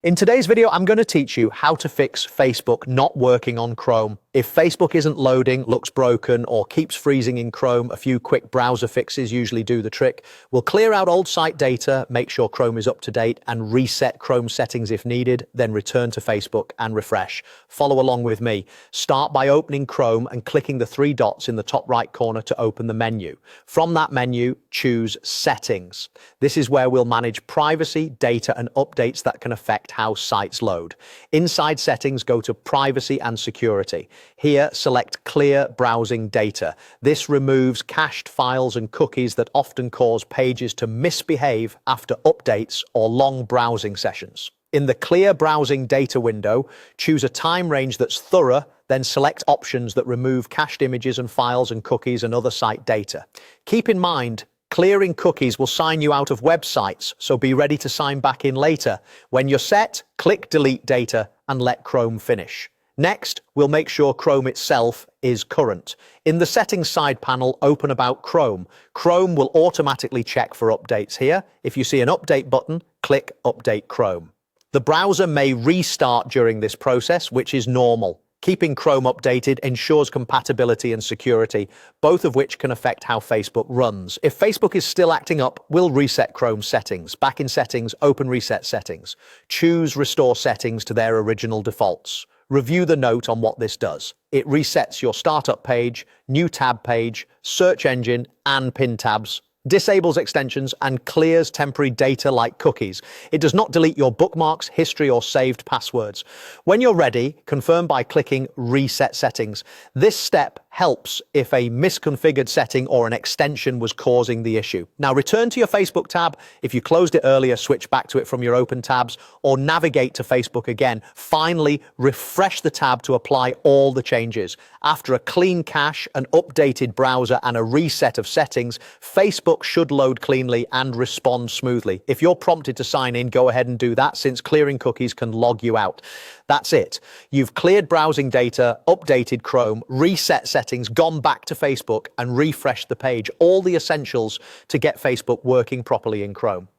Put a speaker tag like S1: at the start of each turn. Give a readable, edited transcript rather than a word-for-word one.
S1: In today's video, I'm going to teach you how to fix Facebook not working on Chrome. If Facebook isn't loading, looks broken, or keeps freezing in Chrome, a few quick browser fixes usually do the trick. We'll clear out old site data, make sure Chrome is up to date, and reset Chrome settings if needed, then return to Facebook and refresh. Follow along with me. Start by opening Chrome and clicking the three dots in the top right corner to open the menu. From that menu, choose Settings. This is where we'll manage privacy, data, and updates that can affect how sites load. Inside Settings, go to Privacy and Security. Here, select Clear Browsing Data. This removes cached files and cookies that often cause pages to misbehave after updates or long browsing sessions. In the Clear Browsing Data window, choose a time range that's thorough, then select options that remove cached images and files and cookies and other site data. Keep in mind, clearing cookies will sign you out of websites, so be ready to sign back in later. When you're set, click Delete Data and let Chrome finish. Next, we'll make sure Chrome itself is current. In the Settings side panel, open About Chrome. Chrome will automatically check for updates here. If you see an Update button, click Update Chrome. The browser may restart during this process, which is normal. Keeping Chrome updated ensures compatibility and security, both of which can affect how Facebook runs. If Facebook is still acting up, we'll reset Chrome settings. Back in Settings, open Reset Settings. Choose Restore Settings to their original defaults. Review the note on what this does. It resets your startup page, new tab page, search engine, and pin tabs. Disables extensions and clears temporary data like cookies. It does not delete your bookmarks, history, or saved passwords. When you're ready, confirm by clicking Reset Settings. This step helps if a misconfigured setting or an extension was causing the issue. Now return to your Facebook tab. If you closed it earlier, switch back to it from your open tabs or navigate to Facebook again. Finally, refresh the tab to apply all the changes. After a clean cache, an updated browser, and a reset of settings, Facebook should load cleanly and respond smoothly. If you're prompted to sign in, go ahead and do that, since clearing cookies can log you out. That's it. You've cleared browsing data, updated Chrome, reset settings, gone back to Facebook, and refreshed the page. All the essentials to get Facebook working properly in Chrome.